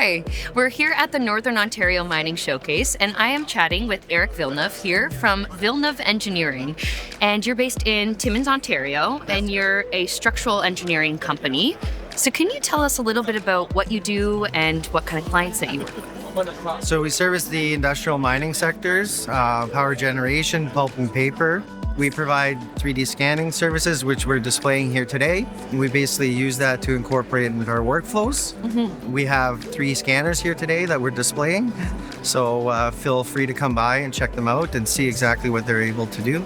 Hi, we're here at the Northern Ontario Mining Showcase, and I am chatting with Eric Villeneuve here from Villeneuve Engineering. And you're based in Timmins, Ontario, and you're a structural engineering company. So can you tell us a little bit about what you do and what kind of clients that you work with? So we service the industrial mining sectors, power generation, pulp and paper. We provide 3D scanning services, which we're displaying here today. We basically use that to incorporate into our workflows. We have 3 scanners here today that we're displaying. So feel free to come by and check them out and see exactly what they're able to do.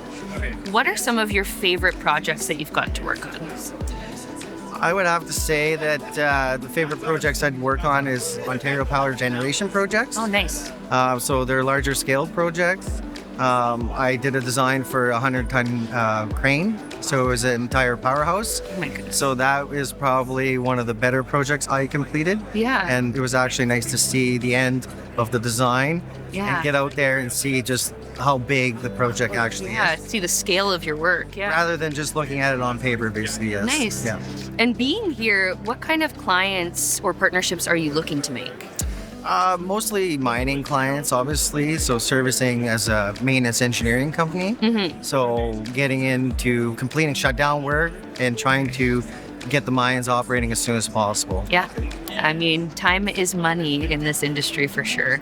What are some of your favorite projects that you've got to work on? I would have to say that the favorite projects I'd work on is Ontario power generation projects. Oh, nice. So they're larger scale projects. I did a design for a 100-ton crane, so it was an entire powerhouse. Oh my goodness. So that is probably one of the better projects I completed. Yeah. And it was actually nice to see the end of the design Yeah. and get out there and see just how big the project actually Yeah, is. see the scale of your work. Yeah. Rather than just looking at it on paper, basically. Yes. Nice. Yeah. And being here, what kind of clients or partnerships are you looking to make? Mostly mining clients, obviously. So servicing as a maintenance engineering company. So getting into completing shutdown work and trying to get the mines operating as soon as possible. Yeah. I mean, time is money in this industry for sure.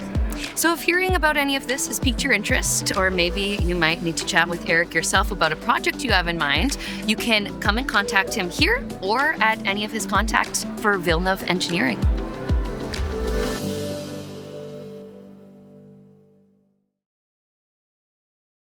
So if hearing about any of this has piqued your interest, or maybe you might need to chat with Eric yourself about a project you have in mind, you can come and contact him here or at any of his contacts for Villeneuve Engineering.